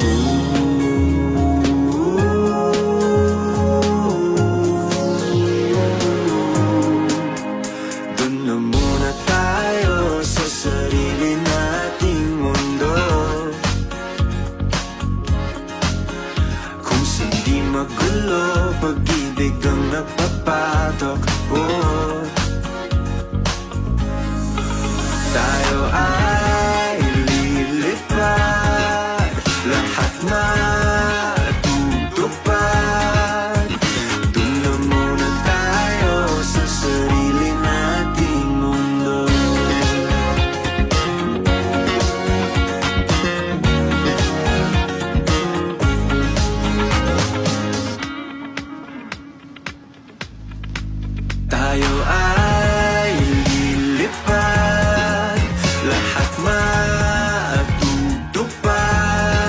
Dun na muna tayo sa sarili nating mundo, kung saan di magulo, pag-ibig ang napapatok. Tayo ay